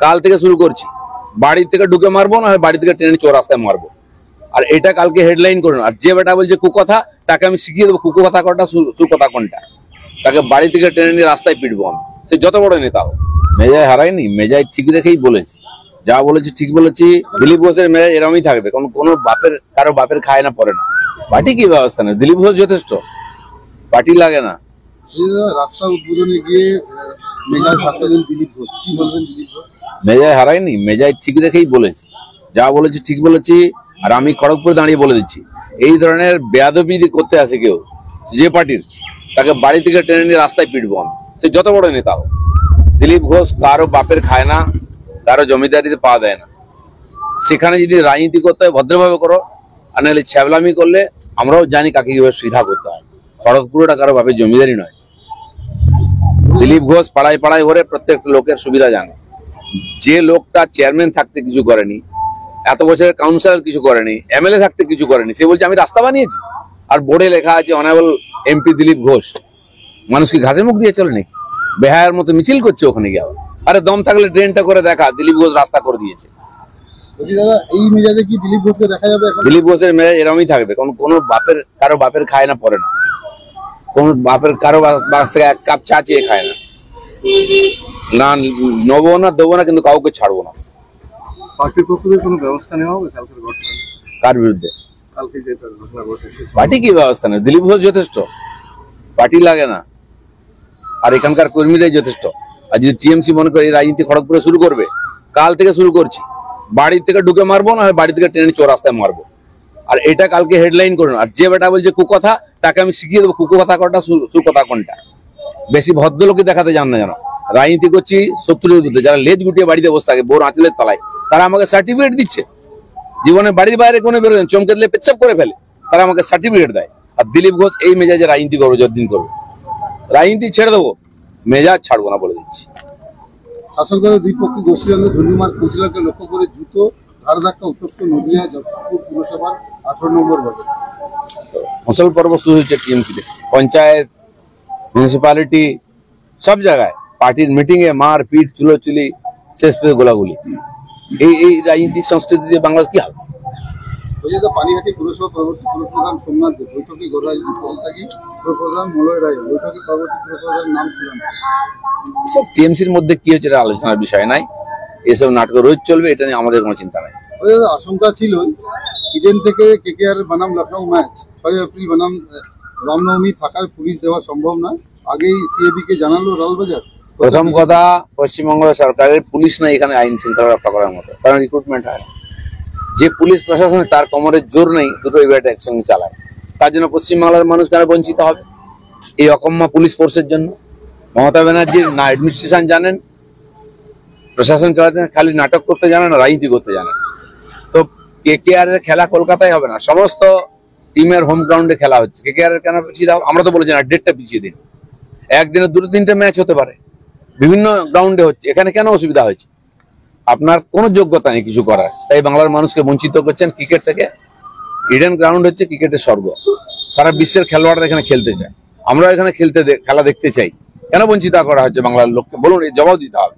কাল থেকে শুরু করছি, বাড়ি থেকে ঢুকে মারবো, না বাড়ি থেকে ট্রেনে চৌরাস্তায় মারবো। আর এটা কালকে হেডলাইন করুন। আর যে বেটা বলছে কুকথা, তাকে আমি শিখিয়ে দেবো কুকথা কোনটা সুকথা কোনটা। তাকে বাড়ি থেকে ট্রেনে নিয়ে রাস্তায় পিটবো আমি, সে যত বড় নেতা হোক। মেজায় হারায়নি, মেজায় ঠিক রেখেই বলেছি, যা বলেছি ঠিক বলেছি। দিলীপ ঘোষের মেজাজ এরমই থাকবে, কোনো কারো বাপের খায় না পড়ে না। পার্টি কি ব্যবস্থা নেই, দিলীপ ঘোষ যথেষ্ট, পার্টি লাগে না। রাস্তা উদ্বোধনে গিয়ে মেজাজ হারালেন দিলীপ ঘোষ, কি বলবেন দিলীপ ঘোষ? মেজায় হারায়নি, মেজায় ঠিক রেখেই বলেছি, যা বলেছি ঠিক বলেছি। আর আমি খড়গপুরে দাঁড়িয়ে বলে দিচ্ছি, এই ধরনের বেয়াদবি করতে আসে কেউ যে পার্টির, তাকে বাড়ি থেকে টেনে নিয়ে রাস্তায় পিটবো আমি, সে যত বড় নেতা হোক। দিলীপ ঘোষ কারো বাপের খায় না, কারো জমিদারিতে পা দেয় না। সেখানে যদি রাজনীতি করতে হয় ভদ্রভাবে করো, আর নাহলে ছ্যাবলামি করলে আমরাও জানি কাকে কিভাবে সিধা করতে হয়। খড়গপুরটা কারো বাপের জমিদারি নয়। দিলীপ ঘোষ পাড়ায় পাড়ায় ঘুরে প্রত্যেক লোকের সুবিধা জানে। যে লোকটা চেয়ারম্যান থাকতে কিছু করেনি, এত বছরের কাউন্সিলর কিছু করেনি, এমএলএ থাকতে কিছু করেনি, সে বলছে আমি রাস্তা বানিয়েছি, আর বোর্ডে লেখা আছে অনারেবল এমপি দিলীপ ঘোষ। মানুষ কি ঘাসে মুখ দিয়ে চলে নাকি? বেহায়ার মতো মিছিল করছে ওখানে গিয়ে। আরে দম থাকলে ট্রেনটা করে দেখা, দিলীপ ঘোষ রাস্তা করে দিয়েছে। দাদা, এই মেজাজে কি দিলীপ ঘোষকে দেখা যাবে? দিলীপ ঘোষের মেজাজ এরমই থাকবে, কোনো কারো বাপের খায় না পড়ে না, কোন বাপের কারো এক কাপ চা চেয়ে খায় না। না নেবো না, দেবো না, কিন্তু কাউকে ছাড়বো না। পার্টির পক্ষ থেকে কোনো ব্যবস্থা নেওয়া হবে কালকের ঘটনা? কার বিরুদ্ধে? কালকে যে ঘটনা ঘটেছে। পার্টি কি ব্যবস্থা নেই, দিলীপ ঘোষ যথেষ্ট, পার্টি লাগে না। আর এখানকার কর্মীরাই যথেষ্ট। আর যদি টিএমসি মনে করে রাজনীতি খড়গপুরে শুরু করবে, কাল থেকে শুরু করছি, বাড়ি থেকে ঢুকে মারবো, না বাড়ি থেকে ট্রেনে চৌরাস্তায় মারবো। আর এটা কালকে হেডলাইন করুন। আর যে বেটা বলছে কুকথা, তাকে আমি শিখিয়ে দেবো কুকথা কোনটা সুকথা কোনটা। বেশি ভদ্রলোকই দেখাতে জান না, জানো রাজনীতি করছি শত্রুর বিরুদ্ধে। যারা লেজ গুটিয়ে বাড়িতে বসে থাকে বোর আঁচলের তলায়, তারা আমাকে সার্টিফিকেট দিচ্ছে। জীবনে বাড়ির বাইরে কোনো বেরোলেন, চমকে দিলে পেচ্ছাপ করে ফেলে, তারা আমাকে সার্টিফিকেট দেয়। আর দিলীপ ঘোষ এই মেজাজে রাজনীতি করবে, যতদিন করবে। রাজনীতি ছেড়ে দেবো, মেজাজ ছাড়বো না বলে দিচ্ছি। শাসক দলের দুই পক্ষে গোষ্ঠীদ্বন্দ্বে ধন্যবাদ কাউন্সিলরকে লক্ষ্য করে জুতো ধার ধাক্কা উত্তপ্ত নদিয়া যশোরপুর পুরসভার 18 নম্বর ওয়ার্ডে। ফসল পর্ব শুরু হয়েছে টিএমসিতে, পঞ্চায়েত, মিউনিসিপ্যালিটি, সব জায়গায় পার্টির মিটিং এ মার পিট, চুলোচুলি, শেষ পেয়ে গোলাগুলি। এই রাজনীতি সংস্কৃতি দিয়ে বাংলাদেশ কি হবে? পানিহাটি পুরসভা পরবর্তী পুরপ্রধান সোমনাথ দেব বৈঠকে পুরপ্রধান মলয় রায় বৈঠকে পরবর্তী পুরপ্রধানের নাম ছিলেন। সব টিএমসির মধ্যে কি হচ্ছে আলোচনার বিষয় নাই, এসব নাটক রোজ চলবে, এটা নিয়ে আমাদের কোনো চিন্তা নাই। আশঙ্কা ছিল ইডেন থেকে কেকেআর বনাম লখনৌ ম্যাচ 6 এপ্রিল বনাম রামনবমী থাকার পুলিশ দেওয়া সম্ভব না, আগেই সিএবি কে জানালো লালবাজার। প্রথম কথা, পশ্চিমবঙ্গ সরকারের পুলিশ নাই এখানে আইন শৃঙ্খলা রক্ষা করার মতো, কারণ রিক্রুটমেন্ট হয় না। যে পুলিশ প্রশাসন তার কোমরের জোর নেই দুটো ইভেন্ট একসঙ্গে চালায়, তার জন্য পশ্চিমবাংলার মানুষ কেন বঞ্চিত হবে এই অকম্মা পুলিশ ফোর্সের জন্য? মমতা ব্যানার্জির না অ্যাডমিনিস্ট্রেশন জানেন, প্রশাসন চালাতে খালি নাটক করতে জানেন, রাজনীতি করতে জানেন। তো কেকেআর এর খেলা কলকাতায় হবে না, সমস্ত টিমের হোম গ্রাউন্ডে খেলা হচ্ছে। কেকেআর এর কেন পিছিয়ে দাও? আমরা তো বলেছি না, ডেটটা পিছিয়ে দিন। একদিনে 2-3টে ম্যাচ হতে পারে, বিভিন্ন গ্রাউন্ডে হচ্ছে, এখানে কেন অসুবিধা হয়েছে? আপনার কোনো যোগ্যতা নেই কিছু করার, তাই বাংলার মানুষকে বঞ্চিত করছেন ক্রিকেট থেকে। ইডেন গ্রাউন্ড হচ্ছে ক্রিকেটের স্বর্গ, সারা বিশ্বের খেলোয়াড়রা এখানে খেলতে চায়, আমরা এখানে খেলা দেখতে চাই। কেন বঞ্চিত করা হচ্ছে বাংলার লোককে? বলুন, এই জবাব দিতে হবে।